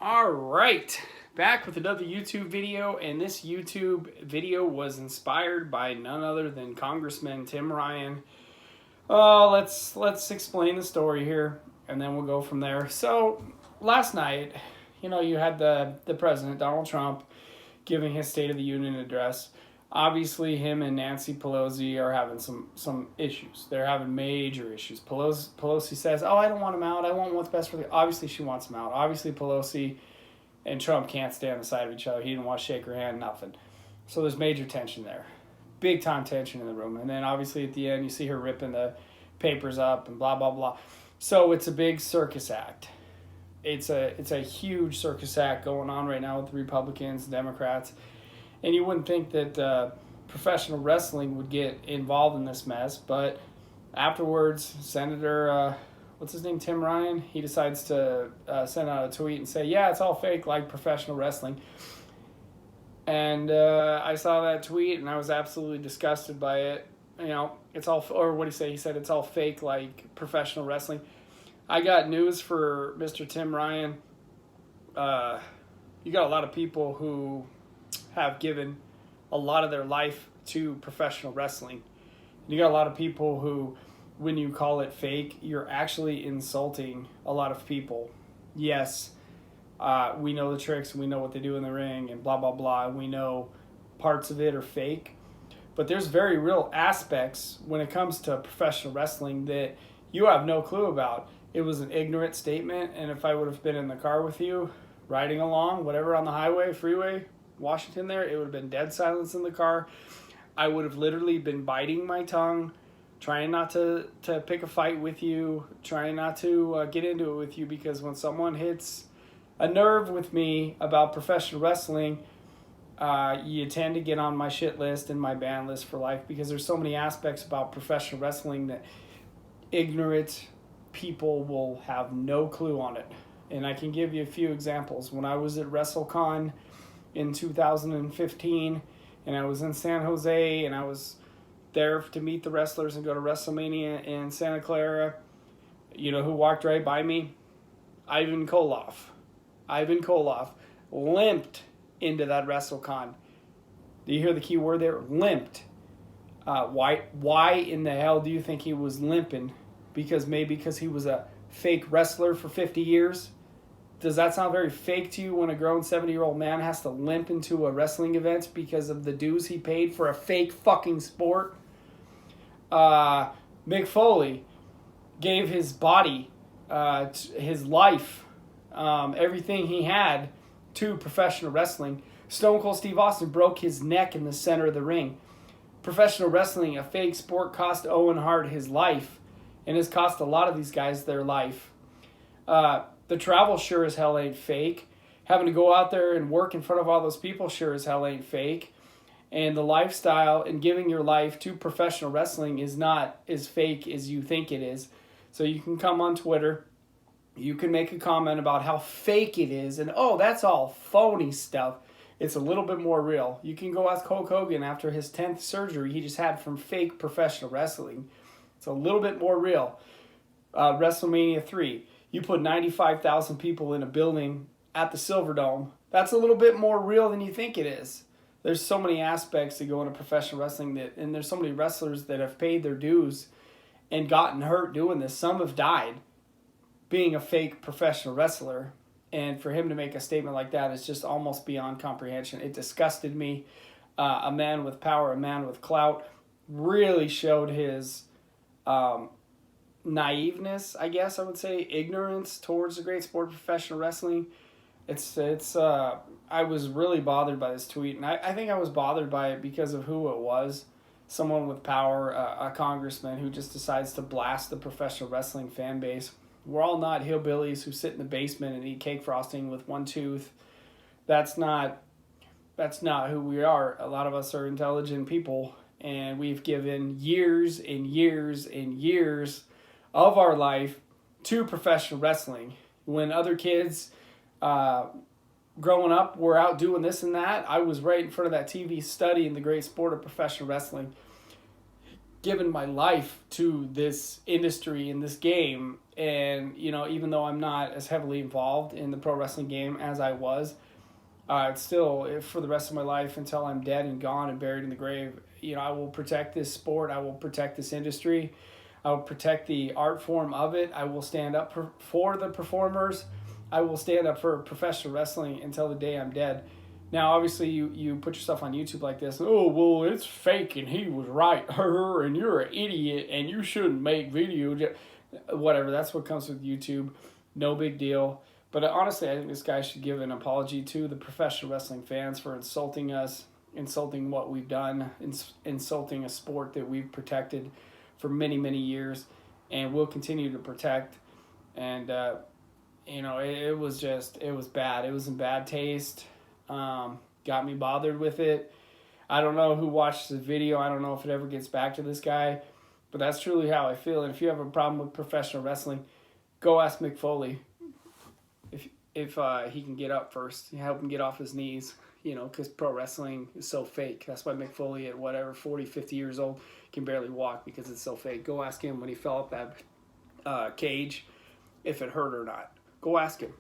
All right, back with another YouTube video, and this YouTube video was inspired by none other than Congressman Tim Ryan. Let's explain the story here, and then we'll go from there. So last night, you had the president Donald Trump giving his State of the Union address. Obviously, him and Nancy Pelosi are having some issues. They're having major issues. Pelosi says, "Oh, I don't want him out. I want what's best for the." Obviously, she wants him out. Obviously, Pelosi and Trump can't stand the side of each other. He didn't want to shake her hand, nothing. So there's major tension there, big time tension in the room. And then obviously at the end, you see her ripping the papers up and blah blah blah. So it's a big circus act. It's a huge circus act going on right now with the Republicans, Democrats. And you wouldn't think that professional wrestling would get involved in this mess, but afterwards, Senator, what's his name, Tim Ryan, he decides to send out a tweet and say, yeah, it's all fake like professional wrestling. And I saw that tweet, and I was absolutely disgusted by it. It's all, or what did he say? He said it's all fake like professional wrestling. I got news for Mr. Tim Ryan. You got a lot of people who have given a lot of their life to professional wrestling. You got a lot of people who, when you call it fake, you're actually insulting a lot of people. Yes, we know the tricks, we know what they do in the ring, and blah, blah, blah. We know parts of it are fake. But there's very real aspects when it comes to professional wrestling that you have no clue about. It was an ignorant statement, and if I would have been in the car with you, riding along, whatever, on the highway, freeway, Washington there, it would have been dead silence in the car. I would have literally been biting my tongue, trying not to pick a fight with you, trying not to get into it with you, because when someone hits a nerve with me about professional wrestling, you tend to get on my shit list and my ban list for life, because there's so many aspects about professional wrestling that ignorant people will have no clue on it. And I can give you a few examples. When I was at WrestleCon in 2015, and I was in San Jose, and I was there to meet the wrestlers and go to WrestleMania in Santa Clara. You know who walked right by me? Ivan Koloff. Ivan Koloff limped into that WrestleCon. Do you hear the key word there? Limped. Why in the hell do you think he was limping? Because he was a fake wrestler for 50 years? Does that sound very fake to you when a grown 70-year-old man has to limp into a wrestling event because of the dues he paid for a fake fucking sport? Mick Foley gave his body, his life, everything he had to professional wrestling. Stone Cold Steve Austin broke his neck in the center of the ring. Professional wrestling, a fake sport, cost Owen Hart his life, and has cost a lot of these guys their life. The travel sure as hell ain't fake. Having to go out there and work in front of all those people sure as hell ain't fake. And the lifestyle and giving your life to professional wrestling is not as fake as you think it is. So you can come on Twitter. You can make a comment about how fake it is. And, oh, that's all phony stuff. It's a little bit more real. You can go ask Hulk Hogan after his 10th surgery he just had from fake professional wrestling. It's a little bit more real. WrestleMania 3. You put 95,000 people in a building at the Silverdome. That's a little bit more real than you think it is. There's so many aspects that go into professional wrestling, and there's so many wrestlers that have paid their dues and gotten hurt doing this. Some have died being a fake professional wrestler. And for him to make a statement like that is just almost beyond comprehension. It disgusted me. A man with power, a man with clout, really showed his naiveness, I guess I would say, ignorance towards the great sport of professional wrestling. I was really bothered by this tweet, and I think I was bothered by it because of who it was. Someone with power, a congressman who just decides to blast the professional wrestling fan base. We're all not hillbillies who sit in the basement and eat cake frosting with one tooth. That's not who we are. A lot of us are intelligent people, and we've given years and years and years of our life to professional wrestling. When other kids growing up were out doing this and that, I was right in front of that TV studying the great sport of professional wrestling, giving my life to this industry and this game, And, you know, even though I'm not as heavily involved in the pro wrestling game as I was, it's still, for the rest of my life until I'm dead and gone and buried in the grave, you know, I will protect this sport. I will protect this industry. I will protect the art form of it. I will stand up for the performers. I will stand up for professional wrestling until the day I'm dead. Now, obviously, you put yourself on YouTube like this. Oh, well, it's fake and he was right. And you're an idiot and you shouldn't make videos. Whatever, that's what comes with YouTube. No big deal. But honestly, I think this guy should give an apology to the professional wrestling fans for insulting us, insulting what we've done, insulting a sport that we've protected for many, many years and will continue to protect. And, you know, it was bad. It was in bad taste. Got me bothered with it. I don't know who watched the video. I don't know if it ever gets back to this guy. But that's truly how I feel. And if you have a problem with professional wrestling, go ask Mick Foley if he can get up first. Help him get off his knees, you know, because pro wrestling is so fake. That's why Mick Foley at whatever, 40, 50 years old, can barely walk because it's so fake. Go ask him when he fell off that cage if it hurt or not. Go ask him.